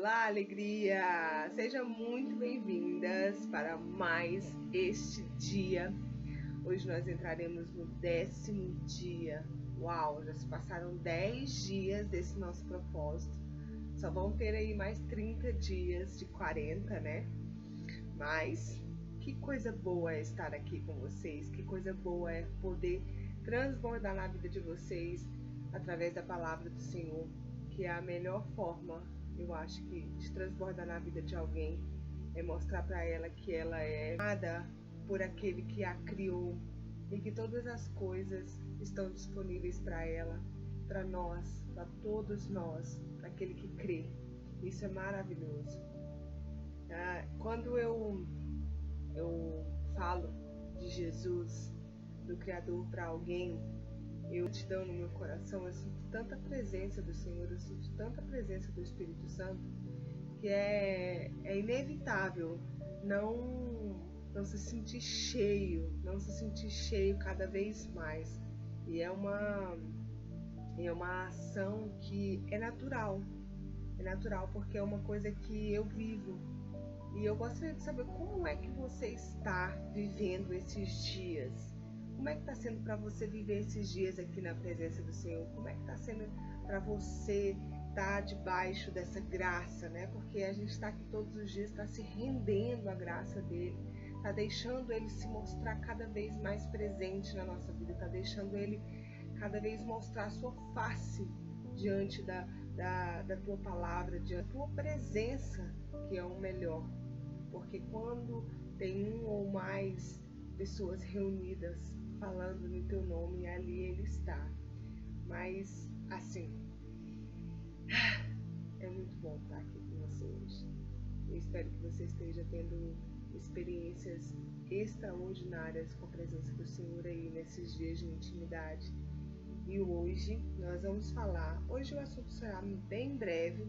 Olá, alegria! Sejam muito bem-vindas para mais este dia. Hoje nós entraremos no 10º dia. Uau, já se passaram 10 dias desse nosso propósito. Só vão ter aí mais 30 dias de 40, né? Mas que coisa boa é estar aqui com vocês, que coisa boa é poder transbordar na vida de vocês através da palavra do Senhor, que é a melhor forma, eu acho, que de transbordar na vida de alguém é mostrar para ela que ela é amada por aquele que a criou e que todas as coisas estão disponíveis para ela, para nós, para todos nós, para aquele que crê. Isso é maravilhoso. Quando eu falo de Jesus, do Criador, para alguém, eu te dou no meu coração, eu sinto tanta presença do Senhor, eu sinto tanta presença do Espírito Santo, que é inevitável não se sentir cheio, cada vez mais. E é uma ação que é natural porque é uma coisa que eu vivo. E eu gostaria de saber como é que você está vivendo esses dias. Como é que está sendo para você viver esses dias aqui na presença do Senhor? Como é que está sendo para você estar debaixo dessa graça, né? Porque a gente está aqui todos os dias, está se rendendo à graça dele, está deixando ele se mostrar cada vez mais presente na nossa vida, está deixando ele cada vez mostrar a sua face diante da tua palavra, diante da tua presença, que é o melhor. Porque quando tem um ou mais pessoas reunidas falando no teu nome, ali ele está. Mas assim, é muito bom estar aqui com você hoje. Eu espero que você esteja tendo experiências extraordinárias com a presença do Senhor aí nesses dias de intimidade. E hoje nós vamos falar, hoje o assunto será bem breve.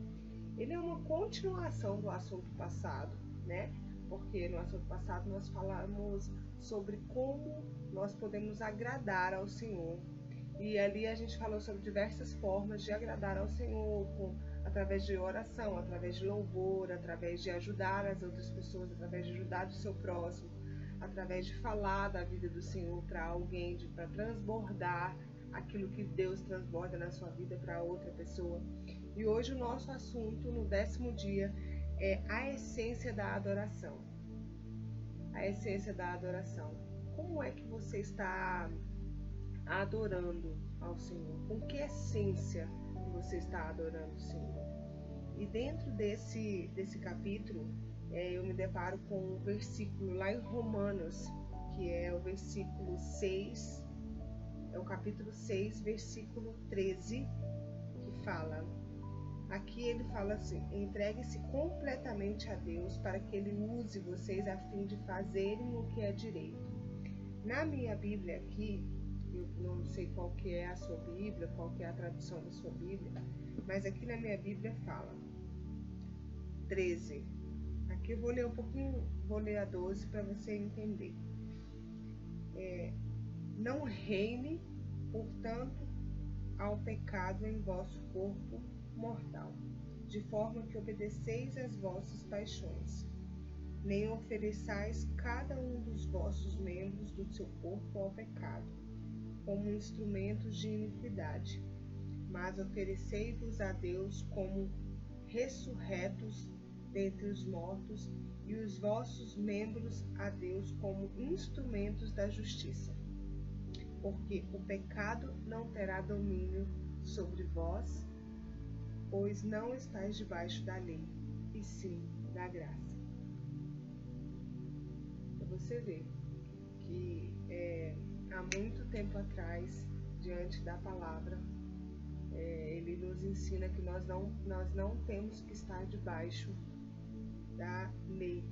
Ele é uma continuação do assunto passado, né? Porque no assunto passado nós falamos sobre como nós podemos agradar ao Senhor. E ali a gente falou sobre diversas formas de agradar ao Senhor, através de oração, através de louvor, através de ajudar as outras pessoas, através de ajudar o seu próximo, através de falar da vida do Senhor para alguém, para transbordar aquilo que Deus transborda na sua vida para outra pessoa. E hoje o nosso assunto, no 10º dia, é a essência da adoração. A essência da adoração. Como é que você está adorando ao Senhor? Com que essência você está adorando o Senhor? E dentro desse capítulo, eu me deparo com um versículo lá em Romanos, que é o versículo 6, é o capítulo 6, versículo 13, que fala... Aqui ele fala assim: entregue-se completamente a Deus para que ele use vocês a fim de fazerem o que é direito. Na minha Bíblia aqui, eu não sei qual que é a sua Bíblia, qual que é a tradução da sua Bíblia, mas aqui na minha Bíblia fala 13. Aqui eu vou ler um pouquinho, vou ler a 12 para você entender. Não reine, portanto, ao pecado em vosso corpo mortal, de forma que obedeceis às vossas paixões, nem ofereçais cada um dos vossos membros do seu corpo ao pecado, como instrumentos de iniquidade, mas oferecei-vos a Deus como ressurretos dentre os mortos, e os vossos membros a Deus como instrumentos da justiça. Porque o pecado não terá domínio sobre vós, pois não estáis debaixo da lei, e sim da graça. Para você ver que há muito tempo atrás, diante da palavra, ele nos ensina que nós não temos que estar debaixo da lei,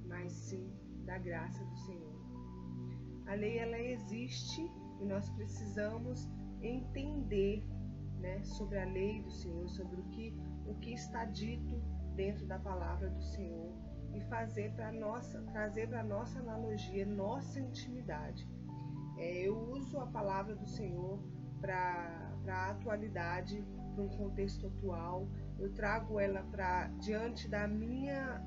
mas sim da graça do Senhor. A lei, ela existe e nós precisamos entender, né, sobre a lei do Senhor, sobre o que está dito dentro da palavra do Senhor, e trazer para nossa analogia, nossa intimidade. Eu uso a palavra do Senhor para a atualidade, para um contexto atual, eu trago ela para diante da minha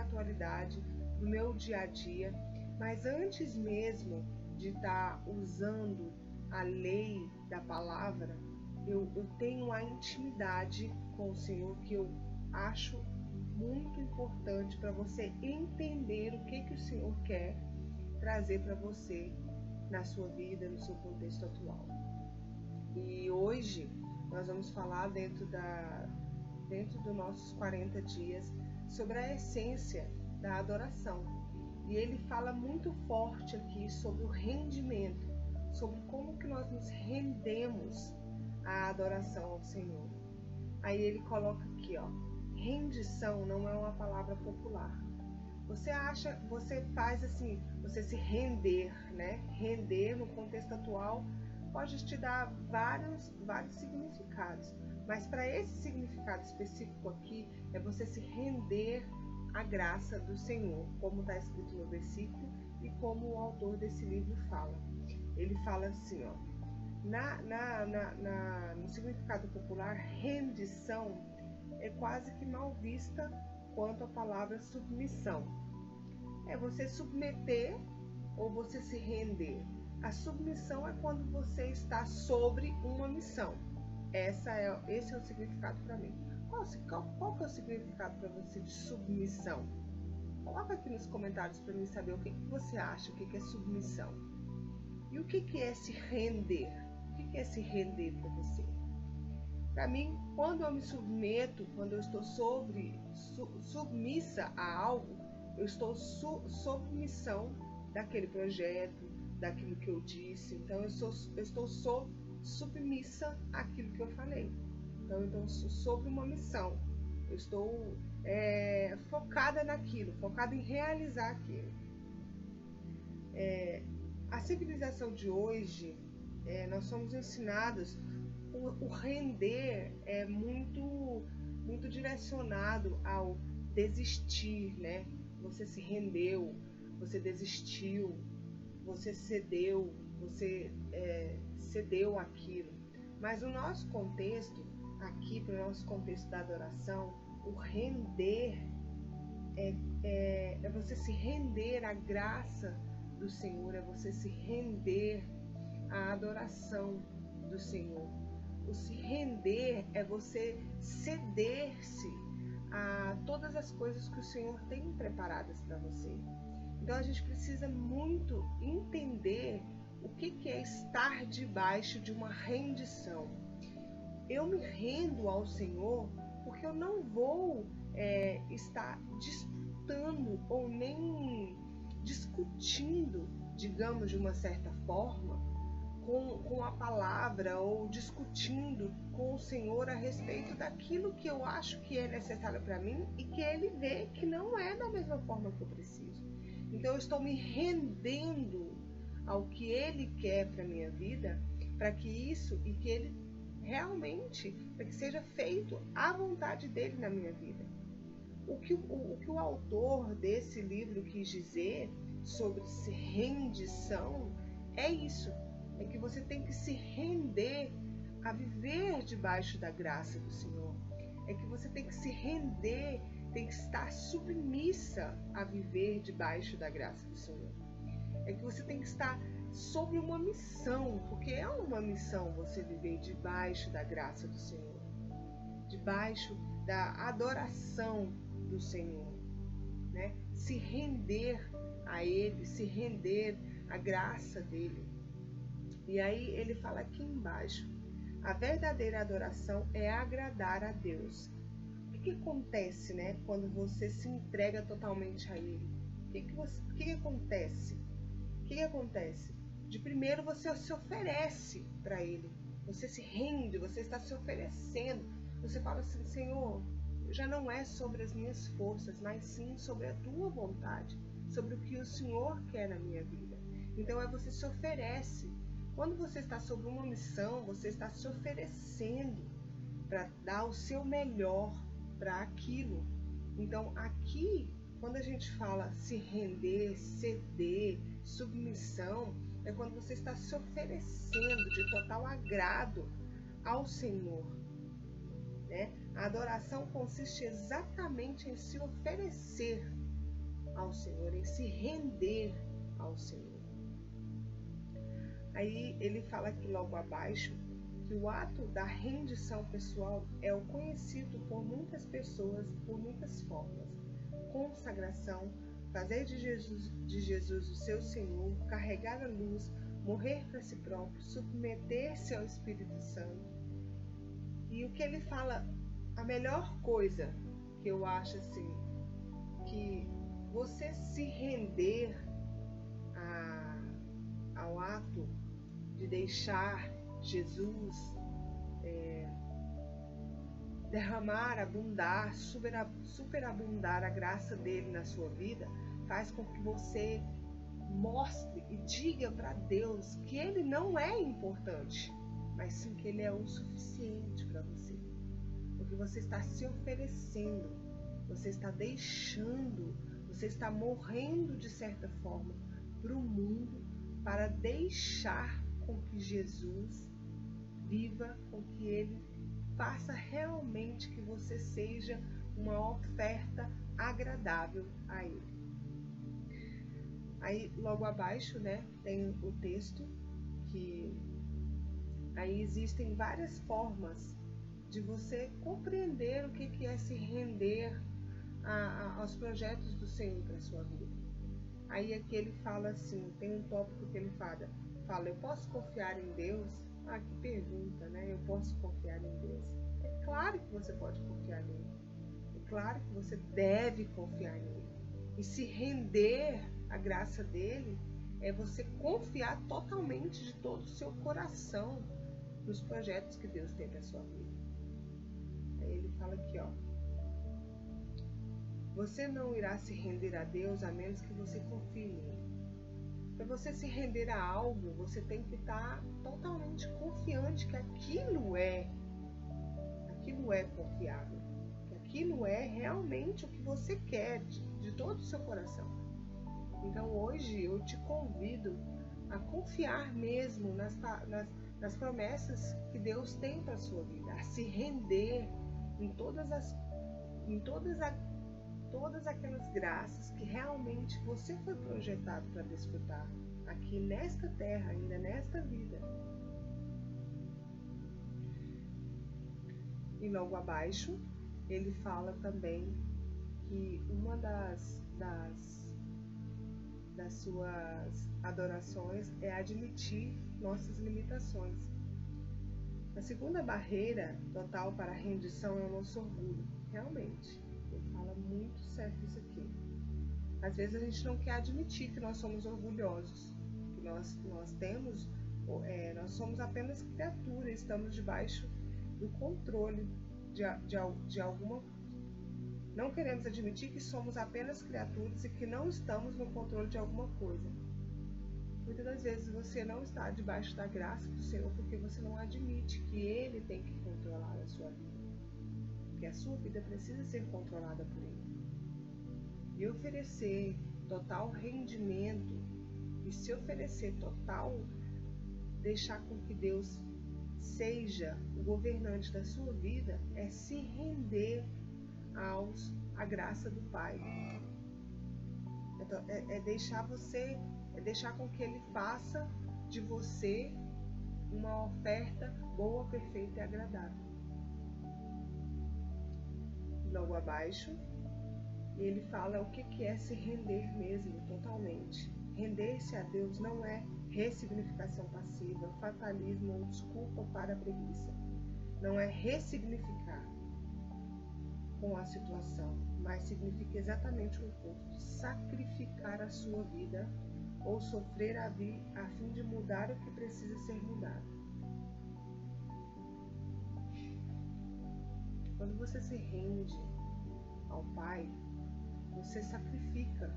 atualidade, do meu dia a dia. Mas antes mesmo de estar usando a lei da palavra, eu tenho a intimidade com o Senhor, que eu acho muito importante para você entender o que o Senhor quer trazer para você na sua vida, no seu contexto atual. E hoje nós vamos falar dentro dos nossos 40 dias sobre a essência da adoração. E ele fala muito forte aqui sobre o rendimento, sobre como que nós nos rendemos à adoração ao Senhor. Aí ele coloca aqui, ó, rendição não é uma palavra popular. Você faz assim, você se render, né? Render no contexto atual pode te dar vários significados. Mas para esse significado específico aqui, é você se render à graça do Senhor, como está escrito no versículo e como o autor desse livro fala. Ele fala assim, ó, no significado popular, rendição é quase que mal vista quanto a palavra submissão. É você submeter ou você se render. A submissão é quando você está sobre uma missão. Esse é o significado para mim. Qual que é o significado para você de submissão? Coloca aqui nos comentários para mim saber o que você acha, o que é submissão. E o que é se render? O que é se render para você? Para mim, quando eu me submeto, quando eu estou submissa a algo, eu estou sob missão daquele projeto, daquilo que eu disse. Então, eu estou submissa àquilo que eu falei. Então, eu sou sobre uma missão. Eu estou focada naquilo, focada em realizar aquilo. A civilização de hoje, nós somos ensinados, o render é muito direcionado ao desistir, né? Você se rendeu, você desistiu, você cedeu, você cedeu aquilo. Mas o nosso contexto, aqui para o nosso contexto da adoração, o render é você se render à graça do Senhor, é você se render à adoração do Senhor. O se render é você ceder-se a todas as coisas que o Senhor tem preparadas para você. Então a gente precisa muito entender o que é estar debaixo de uma rendição. Eu me rendo ao Senhor porque eu não vou estar disputando ou nem discutindo, digamos, de uma certa forma, com a palavra, ou discutindo com o Senhor a respeito daquilo que eu acho que é necessário para mim e que Ele vê que não é da mesma forma que eu preciso. Então eu estou me rendendo ao que Ele quer para minha vida, para que isso e que Ele realmente, para que seja feito a vontade dele na minha vida. O que o autor desse livro quis dizer sobre rendição é isso. É que você tem que se render a viver debaixo da graça do Senhor. É que você tem que se render, tem que estar submissa a viver debaixo da graça do Senhor. É que você tem que estar sobre uma missão, porque é uma missão você viver debaixo da graça do Senhor, debaixo da adoração do Senhor, né? Se render a Ele, se render à graça dele. E aí ele fala aqui embaixo, a verdadeira adoração é agradar a Deus. O que acontece, né, quando você se entrega totalmente a Ele? O que acontece? O que acontece? De primeiro você se oferece para Ele, você se rende, você está se oferecendo, você fala assim, Senhor, já não é sobre as minhas forças, mas sim sobre a Tua vontade, sobre o que o Senhor quer na minha vida. Então você se oferece. Quando você está sobre uma missão, você está se oferecendo para dar o seu melhor para aquilo. Então, aqui, quando a gente fala se render, ceder, submissão, é quando você está se oferecendo de total agrado ao Senhor, né? A adoração consiste exatamente em se oferecer ao Senhor, em se render ao Senhor. Aí ele fala aqui logo abaixo que o ato da rendição pessoal é o conhecido por muitas pessoas por muitas formas. Consagração, fazer de Jesus o seu Senhor, carregar a luz, morrer para si próprio, submeter-se ao Espírito Santo. E o que ele fala, a melhor coisa que eu acho assim, que você se render ao ato de deixar Jesus derramar, abundar, superabundar a graça dele na sua vida, faz com que você mostre e diga para Deus que ele não é importante, mas sim que ele é o suficiente para você. Porque você está se oferecendo, você está deixando, você está morrendo de certa forma para o mundo, para deixar com que Jesus viva, com que ele faça realmente que você seja uma oferta agradável a ele. Aí logo abaixo, né, tem o texto que aí existem várias formas de você compreender o que é se render aos projetos do Senhor para a sua vida. Aí aqui ele fala assim, tem um tópico que ele fala, eu posso confiar em Deus? Ah, que pergunta, né? Eu posso confiar em Deus? É claro que você pode confiar nele. É claro que você deve confiar nele. E se render à graça dele é você confiar totalmente de todo o seu coração nos projetos que Deus tem para a sua vida. Aí ele fala aqui, ó. Você não irá se render a Deus a menos que você confie nele. Para você se render a algo, você tem que estar totalmente confiante que aquilo é confiável, que aquilo é realmente o que você quer de todo o seu coração. Então hoje eu te convido a confiar mesmo nas promessas que Deus tem para a sua vida, a se render em todas aquelas graças que realmente você foi projetado para desfrutar aqui nesta terra, ainda nesta vida. E logo abaixo ele fala também que uma das suas adorações é admitir nossas limitações. A segunda barreira total para a rendição é o nosso orgulho. Realmente, ele fala muito certo isso aqui. Às vezes a gente não quer admitir que nós somos orgulhosos, que nós somos apenas criaturas, estamos debaixo do controle de alguma. Não queremos admitir que somos apenas criaturas e que não estamos no controle de alguma coisa. Muitas das vezes você não está debaixo da graça do Senhor porque você não admite que Ele tem que controlar a sua vida. Porque a sua vida precisa ser controlada por Ele. E oferecer total rendimento e se oferecer total, deixar com que Deus seja o governante da sua vida, é se render à graça do Pai. Então, é deixar com que Ele faça de você uma oferta boa, perfeita e agradável. Logo abaixo, ele fala o que é se render mesmo, totalmente. Render-se a Deus não é ressignificação passiva, fatalismo ou desculpa para a preguiça. Não é ressignificar com a situação, mas significa exatamente o oposto: sacrificar a sua vida ou sofrer a fim de mudar o que precisa ser mudado. Quando você se rende ao Pai, você se sacrifica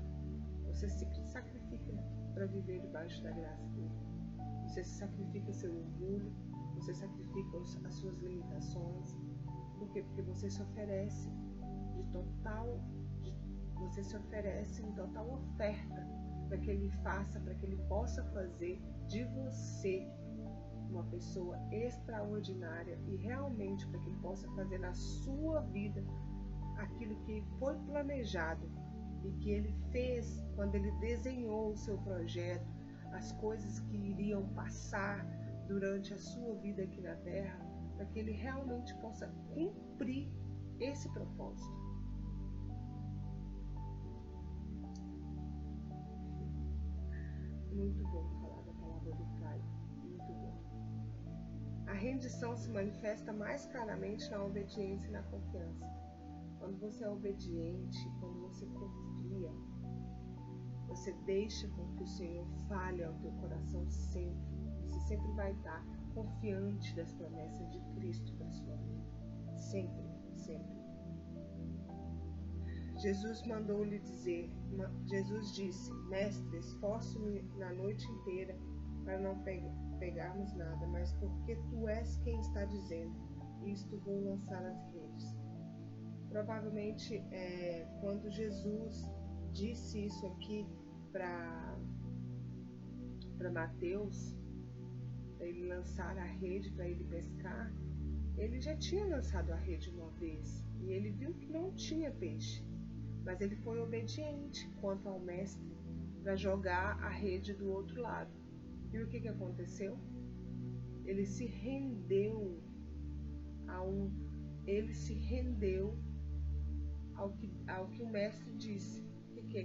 para viver debaixo da graça dele. Você se sacrifica seu orgulho, você sacrifica as suas limitações. Por quê? Porque você se oferece em total oferta para que ele faça, para que ele possa fazer de você uma pessoa extraordinária e realmente para que Ele possa fazer na sua vida aquilo que foi planejado e que Ele fez quando Ele desenhou o seu projeto, as coisas que iriam passar durante a sua vida aqui na Terra, para que Ele realmente possa cumprir esse propósito. Muito bom falar da palavra do Pai, muito bom. A rendição se manifesta mais claramente na obediência e na confiança. Quando você é obediente, quando você confia, você deixa com que o Senhor fale ao teu coração sempre. Você sempre vai estar confiante das promessas de Cristo para a sua vida. Sempre, sempre. Jesus mandou-lhe dizer, Jesus disse, Mestre, esforço-me na noite inteira para não pegarmos nada, mas porque tu és quem está dizendo, isto vou lançar as redes. Provavelmente, quando Jesus disse isso aqui para Mateus, para ele lançar a rede, para ele pescar, ele já tinha lançado a rede uma vez e ele viu que não tinha peixe, mas ele foi obediente quanto ao mestre para jogar a rede do outro lado. E o que aconteceu? Ele se rendeu ao que o mestre disse.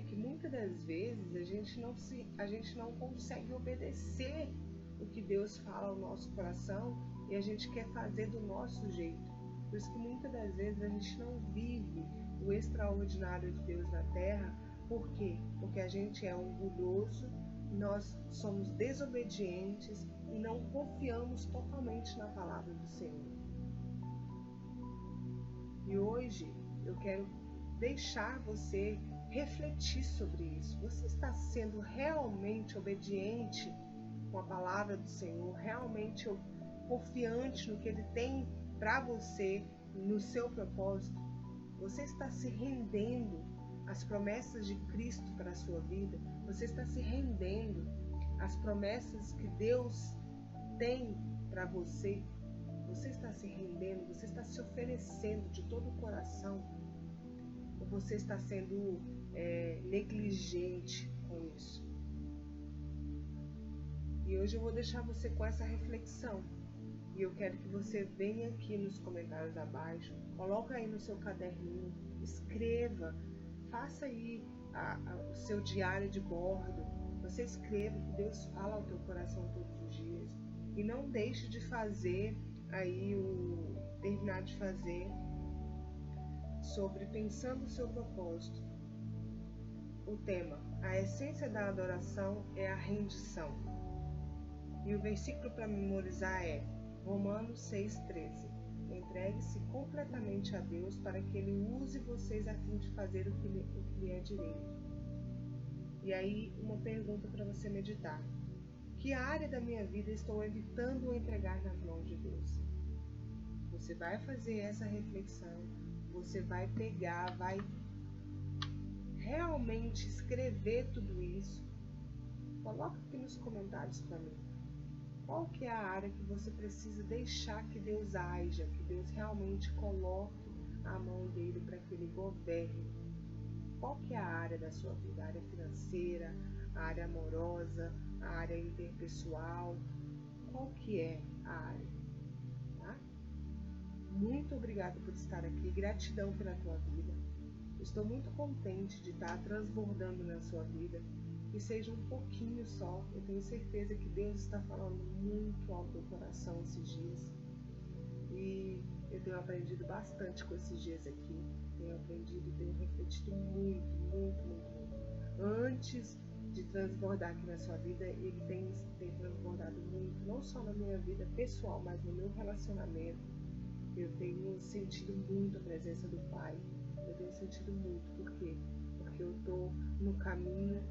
Que muitas das vezes a gente não consegue obedecer o que Deus fala ao nosso coração e a gente quer fazer do nosso jeito. Por isso que muitas das vezes a gente não vive o extraordinário de Deus na terra. Por quê? Porque a gente é orgulhoso, nós somos desobedientes e não confiamos totalmente na palavra do Senhor. E hoje eu quero deixar você refletir sobre isso. Você está sendo realmente obediente com a palavra do Senhor, realmente confiante no que Ele tem para você, no seu propósito? Você está se rendendo às promessas de Cristo para a sua vida? Você está se rendendo às promessas que Deus tem para você? Você está se rendendo? Você está se oferecendo de todo o coração? Ou você está sendo negligente com isso? E hoje eu vou deixar você com essa reflexão. E eu quero que você venha aqui nos comentários abaixo, coloca aí no seu caderninho, escreva, faça aí o seu diário de bordo. Você escreva o que Deus fala ao teu coração todos os dias. E não deixe de fazer terminar de fazer sobre pensando o seu propósito. O tema, a essência da adoração é a rendição. E o versículo para memorizar é Romanos 6,13. Entregue-se completamente a Deus para que Ele use vocês a fim de fazer o que lhe é direito. E aí, uma pergunta para você meditar. Que área da minha vida estou evitando entregar nas mãos de Deus? Você vai fazer essa reflexão, você vai pegar, vai realmente escrever tudo isso. Coloca aqui nos comentários para mim. Qual que é a área que você precisa deixar que Deus haja, que Deus realmente coloque a mão dele para que ele governe? Qual que é a área da sua vida? A área financeira, a área amorosa, a área interpessoal? Qual que é a área? Tá? Muito obrigada por estar aqui, gratidão pela tua vida. Estou muito contente de estar transbordando na sua vida. Que seja um pouquinho só. Eu tenho certeza que Deus está falando muito ao teu coração esses dias. E eu tenho aprendido bastante com esses dias aqui. Tenho aprendido e tenho refletido muito, muito, muito, muito. Antes de transbordar aqui na sua vida, Ele tem transbordado muito, não só na minha vida pessoal, mas no meu relacionamento. Eu tenho sentido muito a presença do Pai. Eu tenho sentido muito. Por quê? Porque eu estou no caminho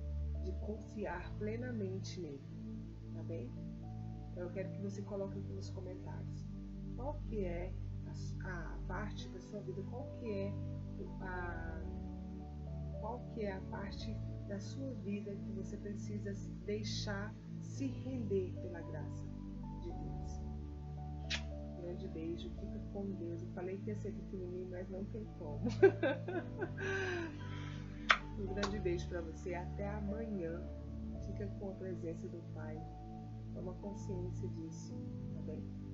de confiar plenamente nele, tá bem? Então eu quero que você coloque aqui nos comentários qual que é a parte da sua vida, qual que é a parte da sua vida que você precisa deixar se render pela graça de Deus. Um grande beijo, fica com Deus. Eu falei que ia ser pequenininho, mas não tem como. Um grande beijo para você, até amanhã. Fica com a presença do Pai. Toma consciência disso, tá bem?